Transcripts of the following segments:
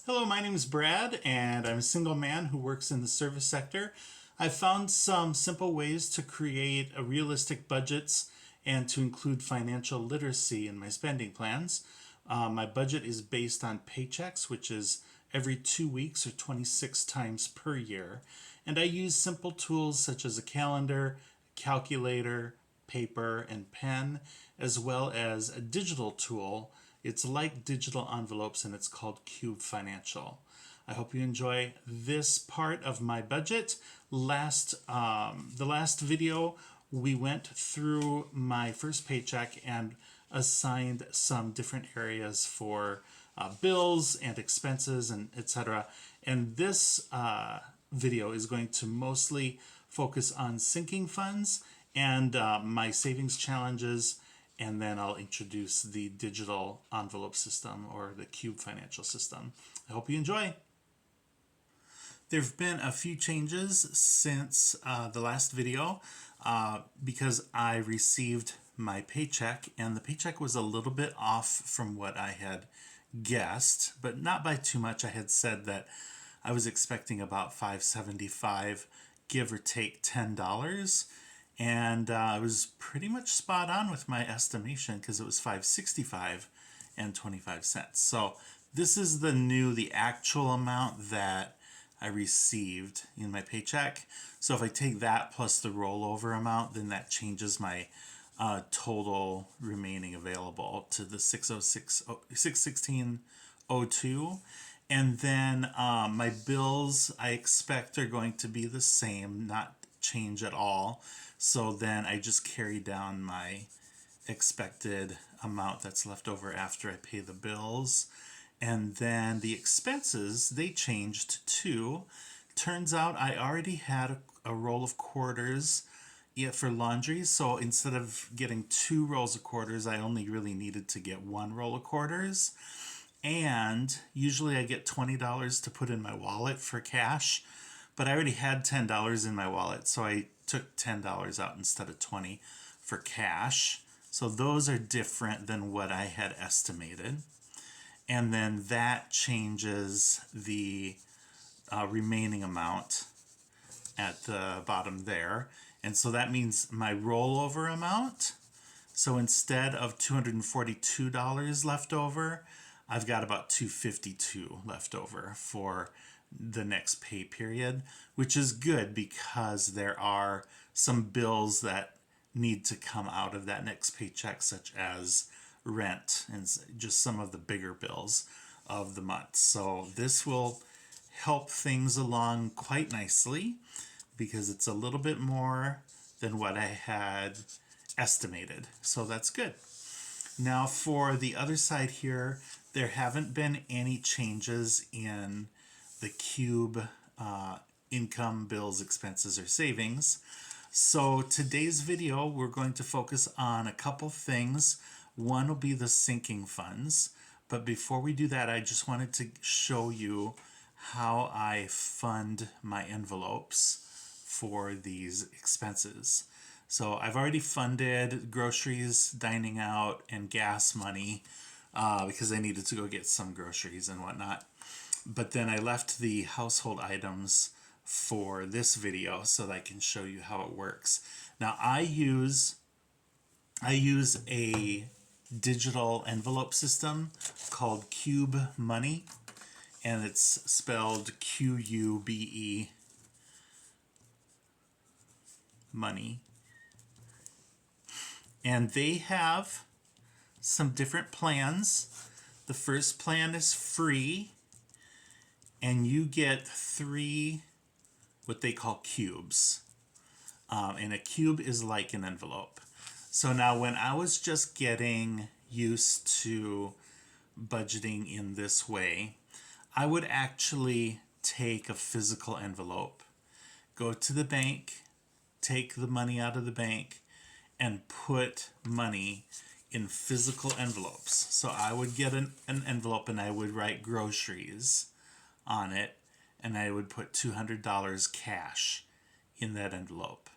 Hello, my name is Brad, and I'm a single man who works in the service sector. I've found some simple ways to create a realistic budgets and to include financial literacy in my spending plans. My budget is based on paychecks, which is every 2 weeks or 26 times per year. And I use simple tools such as a calendar, calculator, paper, and pen, as well as a digital tool. It's like digital envelopes and it's called Qube Financial. I hope you enjoy this part of my budget. The last video, we went through my first paycheck and assigned some different areas for bills and expenses and etc. And this video is going to mostly focus on sinking funds and my savings challenges, and then I'll introduce the digital envelope system or the Qube financial system. I hope you enjoy. There have been a few changes since the last video because I received my paycheck, and the paycheck was a little bit off from what I had guessed, but not by too much. I had said that I was expecting about $575, give or take $10. And I was pretty much spot on with my estimation because it was $565 and 25 cents. So this is the actual amount that I received in my paycheck. So if I take that plus the rollover amount, then that changes my total remaining available to the 616.02. And then my bills I expect are going to be the same, not change at all. So then I just carry down my expected amount that's left over after I pay the bills. And then the expenses, they changed too. Turns out I already had a roll of quarters for laundry. So instead of getting 2 rolls of quarters, I only really needed to get 1 roll of quarters. And usually I get $20 to put in my wallet for cash, but I already had $10 in my wallet, so I took $10 out instead of 20 for cash. So those are different than what I had estimated. And then that changes the remaining amount at the bottom there. And so that means my rollover amount. So instead of $242 left over, I've got about $252 left over for the next pay period, which is good because there are some bills that need to come out of that next paycheck, such as rent and just some of the bigger bills of the month. So this will help things along quite nicely because it's a little bit more than what I had estimated. So that's good. Now for the other side here, there haven't been any changes in the Qube income, bills, expenses, or savings. So today's video, we're going to focus on a couple things. One will be the sinking funds. But before we do that, I just wanted to show you how I fund my envelopes for these expenses. So I've already funded groceries, dining out, and gas money because I needed to go get some groceries and whatnot. But then I left the household items for this video so that I can show you how it works. Now I use a digital envelope system called Qube Money, and it's spelled Qube Money. And they have some different plans. The first plan is free, and you get 3 what they call cubes. And a cube is like an envelope. So now when I was just getting used to budgeting in this way, I would actually take a physical envelope, go to the bank, take the money out of the bank, and put money in physical envelopes. So I would get an envelope and I would write groceries on it, and I would put $200 cash in that envelope.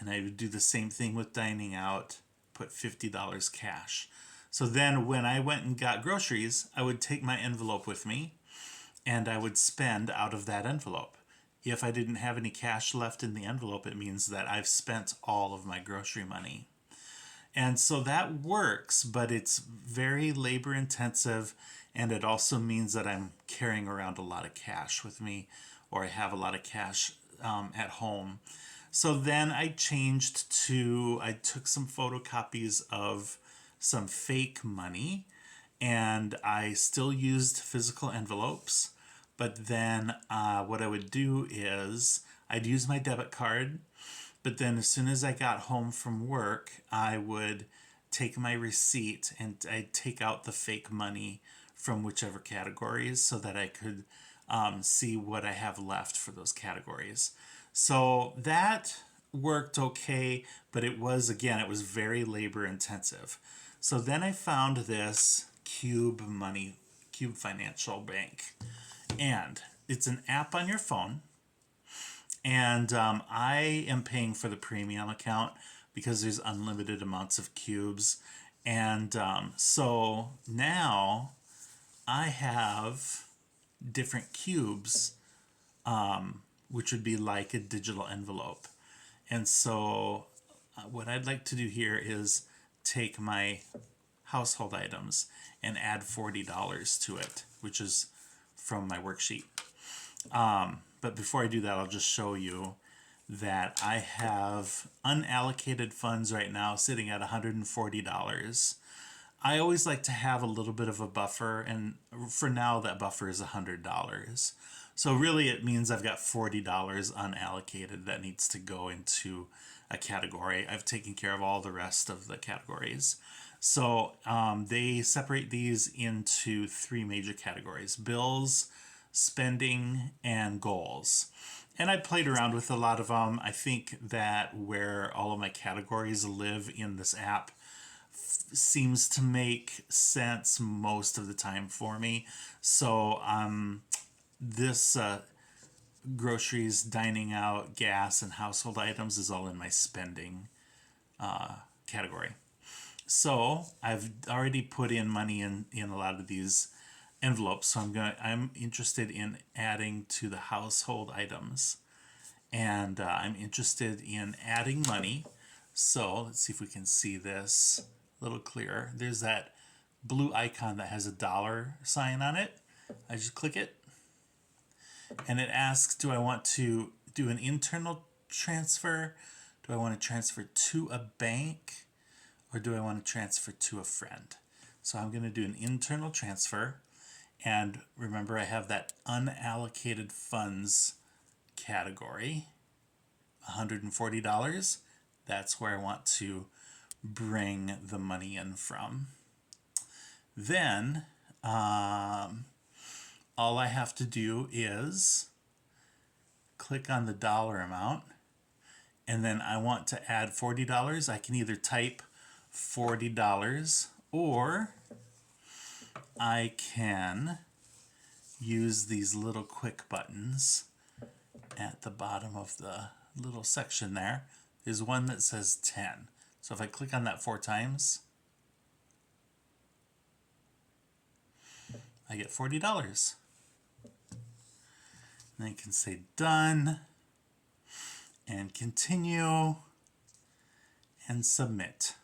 And I would do the same thing with dining out, put $50 cash. So then when I went and got groceries, I would take my envelope with me and I would spend out of that envelope. If I didn't have any cash left in the envelope, it means that I've spent all of my grocery money. And so that works, but it's very labor intensive, and it also means that I'm carrying around a lot of cash with me, or I have a lot of cash at home. So then I took some photocopies of some fake money, and I still used physical envelopes. But then what I would do is I'd use my debit card, but then as soon as I got home from work, I would take my receipt and I'd take out the fake money from whichever categories so that I could see what I have left for those categories. So that worked okay, but it was, again, it was very labor intensive. So then I found this Qube Money, Qube Financial Bank, and it's an app on your phone. And I am paying for the premium account because there's unlimited amounts of cubes. And so now I have different cubes, which would be like a digital envelope. And so what I'd like to do here is take my household items and add $40 to it, which is from my worksheet. But before I do that, I'll just show you that I have unallocated funds right now sitting at $140. I always like to have a little bit of a buffer, and for now that buffer is $100. So really it means I've got $40 unallocated that needs to go into a category. I've taken care of all the rest of the categories. So they separate these into three major categories: bills, spending, and goals. And I played around with a lot of them. I think that where all of my categories live in this app seems to make sense most of the time for me. So this groceries, dining out, gas, and household items is all in my spending category. So I've already put in money in a lot of these envelopes. So I'm interested in adding to the household items, and I'm interested in adding money. So let's see if we can see this a little clearer. There's that blue icon that has a dollar sign on it. I just click it, and it asks, do I want to do an internal transfer? Do I want to transfer to a bank? Or do I want to transfer to a friend? So I'm going to do an internal transfer. And remember, I have that unallocated funds category, $140. That's where I want to bring the money in from. Then all I have to do is click on the dollar amount, and then I want to add $40. I can either type $40, or I can use these little quick buttons at the bottom of the little section there. There's one that says 10. So if I click on that 4 times, I get $40. And I can say done and continue and submit.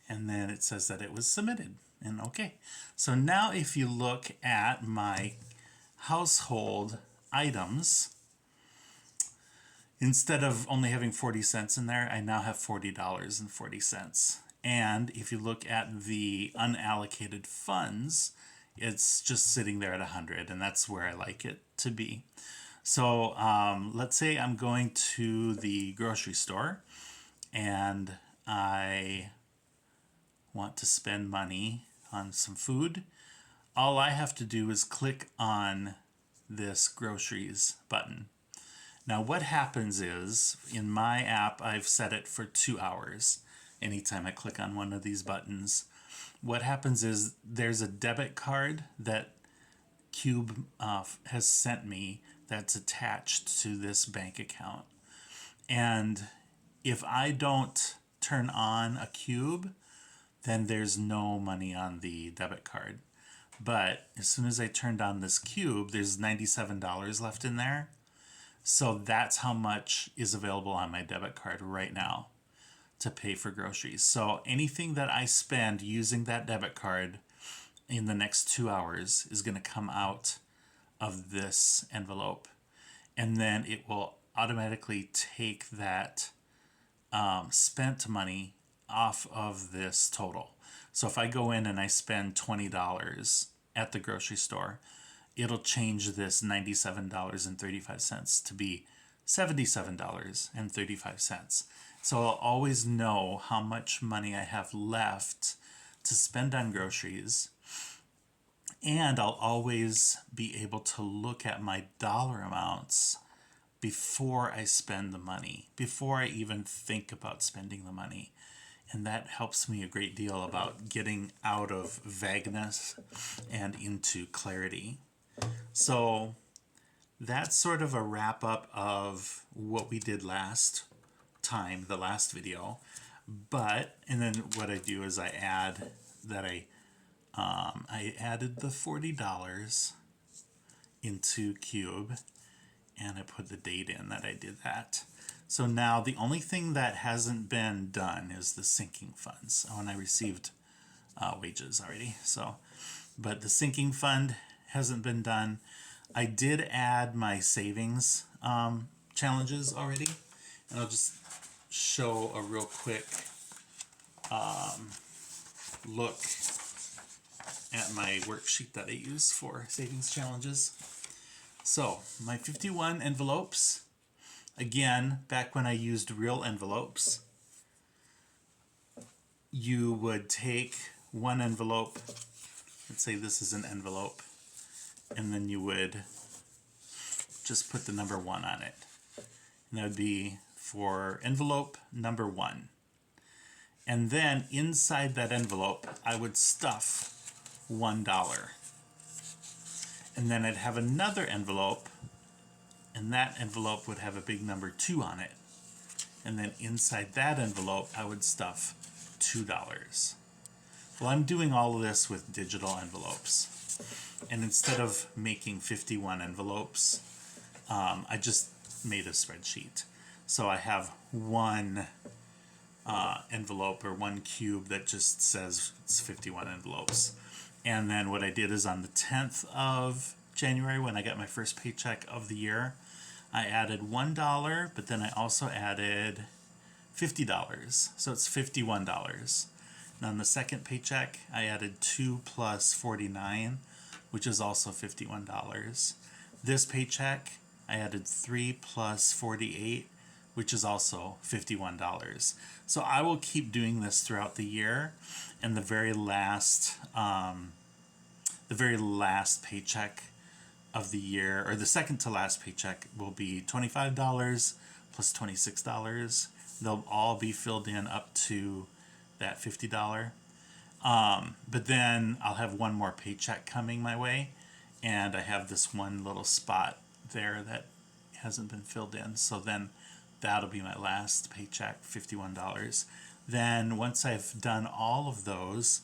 And then it says that it was submitted, and okay. So now if you look at my household items, instead of only having 40 cents in there, I now have $40.40. And if you look at the unallocated funds, it's just sitting there at 100, and that's where I like it to be. So let's say I'm going to the grocery store and I want to spend money on some food. All I have to do is click on this groceries button. Now what happens is, in my app, I've set it for 2 hours. Anytime I click on one of these buttons, what happens is there's a debit card that Qube has sent me that's attached to this bank account. And if I don't turn on a Qube, then there's no money on the debit card. But as soon as I turned on this Qube, there's $97 left in there. So that's how much is available on my debit card right now to pay for groceries. So anything that I spend using that debit card in the next 2 hours is going to come out of this envelope. And then it will automatically take that spent money off of this total. So if I go in and I spend $20 at the grocery store, it'll change this $97.35 to be $77.35. So I'll always know how much money I have left to spend on groceries. And I'll always be able to look at my dollar amounts before I spend the money, before I even think about spending the money. And that helps me a great deal about getting out of vagueness and into clarity. So that's sort of a wrap up of what we did last time, the last video. And then what I do is I add that I added the $40 into Qube, and I put the date in that I did that. So now the only thing that hasn't been done is the sinking funds. Oh, and I received wages already. But the sinking fund hasn't been done. I did add my savings challenges already, and I'll just show a real quick look at my worksheet that I use for savings challenges. So my 51 envelopes, again, back when I used real envelopes, you would take one envelope, let's say this is an envelope, and then you would just put the number 1 on it. And that would be for envelope number 1. And then inside that envelope, I would stuff $1. And then I'd have another envelope, and that envelope would have a big number 2 on it. And then inside that envelope, I would stuff $2. Well, I'm doing all of this with digital envelopes. And instead of making 51 envelopes, I just made a spreadsheet. So I have one envelope or one cube that just says it's 51 envelopes. And then what I did is on the 10th of January, when I got my first paycheck of the year, I added $1, but then I also added $50. So it's $51. And on the second paycheck, I added 2 plus 49, which is also $51. This paycheck, I added 3 plus 48, which is also $51. So I will keep doing this throughout the year, and the very last paycheck of the year, or the second to last paycheck, will be $25 plus $26. They'll all be filled in up to that $50. But then I'll have one more paycheck coming my way, and I have this one little spot there that hasn't been filled in. So then that'll be my last paycheck, $51. Then once I've done all of those,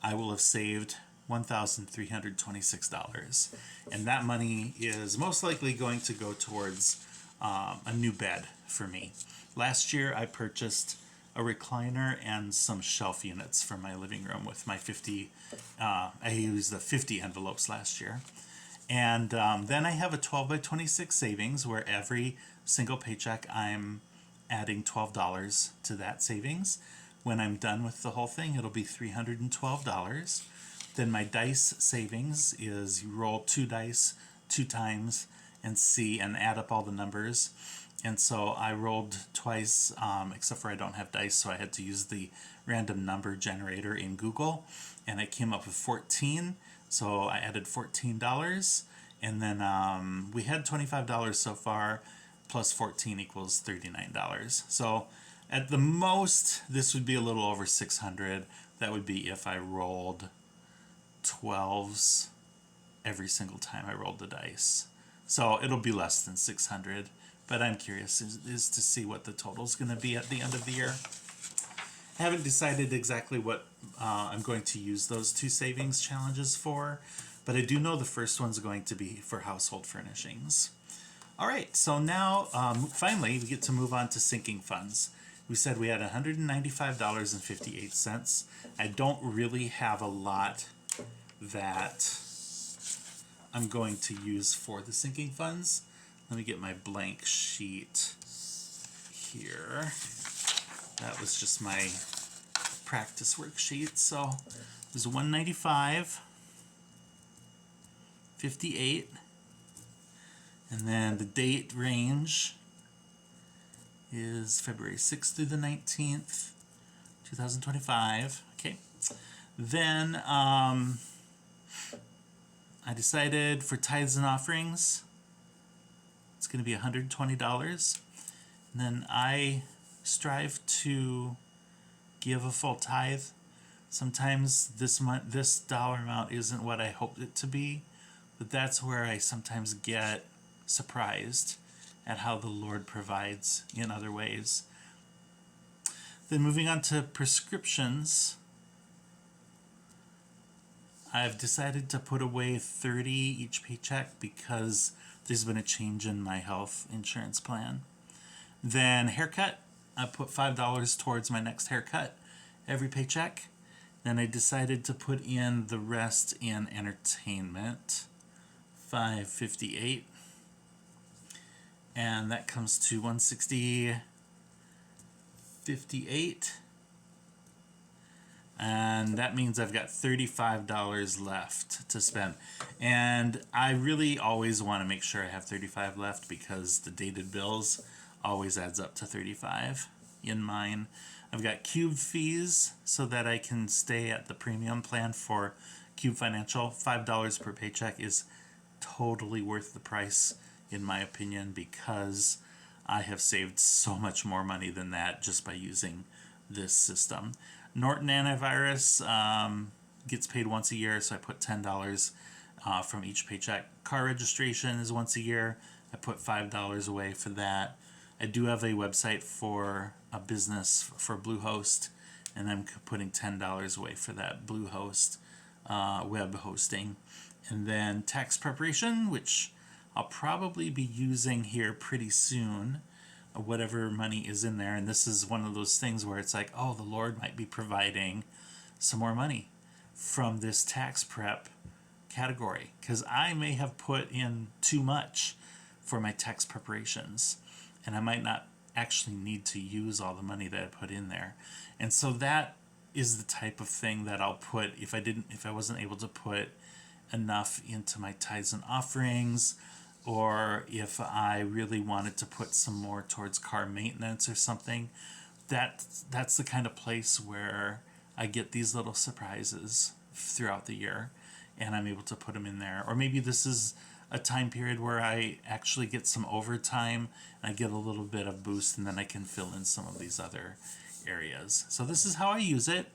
I will have saved $1,326. And that money is most likely going to go towards a new bed for me. Last year I purchased a recliner and some shelf units for my living room with my 50, I used the 50 envelopes last year. And then I have a 12 by 26 savings where every single paycheck I'm adding $12 to that savings. When I'm done with the whole thing, it'll be $312. Then my dice savings is you roll 2 dice 2 times and see and add up all the numbers. And so I rolled twice, except for I don't have dice, so I had to use the random number generator in Google, and it came up with 14. So I added $14, and then we had $25 so far, plus 14 equals $39. So at the most, this would be a little over 600. That would be if I rolled 12s every single time I rolled the dice. So it'll be less than 600, but I'm curious is to see what the total is going to be at the end of the year. I haven't decided exactly what I'm going to use those 2 savings challenges for, but I do know the first one's going to be for household furnishings. All right, so now finally we get to move on to sinking funds. We said we had $195.58. I don't really have a lot that I'm going to use for the sinking funds. Let me get my blank sheet here. That was just my practice worksheet. So it was 195.58, and then the date range is February 6th through the 19th, 2025. Okay. Then I decided for tithes and offerings, it's going to be $120. And then I strive to give a full tithe. Sometimes this dollar amount isn't what I hoped it to be, but that's where I sometimes get surprised at how the Lord provides in other ways. Then moving on to prescriptions, I've decided to put away $30 each paycheck because there's been a change in my health insurance plan. Then haircut, I put $5 towards my next haircut every paycheck. Then I decided to put in the rest in entertainment, $5.58, and that comes to $160.58, and that means I've got $35 left to spend. And I really always want to make sure I have $35 left because the dated bills always adds up to $35 in mine. I've got Qube fees so that I can stay at the premium plan for Qube Financial. $5 per paycheck is totally worth the price in my opinion because I have saved so much more money than that just by using this system. Norton Antivirus gets paid once a year, so I put $10 from each paycheck. Car registration is once a year. I put $5 away for that. I do have a website for a business for Bluehost, and I'm putting $10 away for that Bluehost web hosting. And then tax preparation, which I'll probably be using here pretty soon, whatever money is in there. And this is one of those things where it's like, oh, the Lord might be providing some more money from this tax prep category, because I may have put in too much for my tax preparations, and I might not actually need to use all the money that I put in there. And so that is the type of thing that I'll put if I wasn't able to put enough into my tithes and offerings, or if I really wanted to put some more towards car maintenance or something. That's the kind of place where I get these little surprises throughout the year, and I'm able to put them in there. Or maybe this is a time period where I actually get some overtime and I get a little bit of boost, and then I can fill in some of these other areas. So this is how I use it.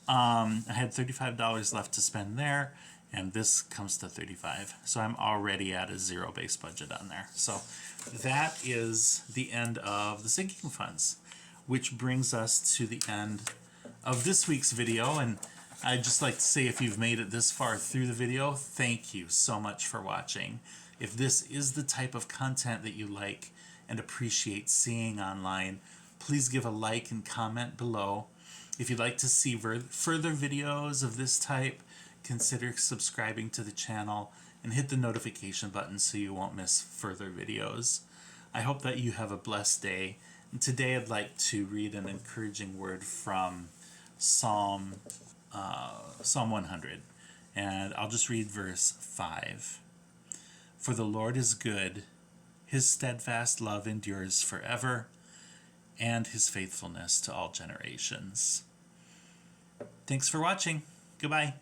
I had $35 left to spend there, and this comes to $35. So I'm already at a zero-based budget on there. So that is the end of the sinking funds, which brings us to the end of this week's video. And I'd just like to say, if you've made it this far through the video, thank you so much for watching. If this is the type of content that you like and appreciate seeing online, please give a like and comment below. If you'd like to see further videos of this type, consider subscribing to the channel and hit the notification button so you won't miss further videos. I hope that you have a blessed day. And today I'd like to read an encouraging word from Psalm 100. And I'll just read verse 5. For the Lord is good, his steadfast love endures forever, and his faithfulness to all generations. Thanks for watching. Goodbye.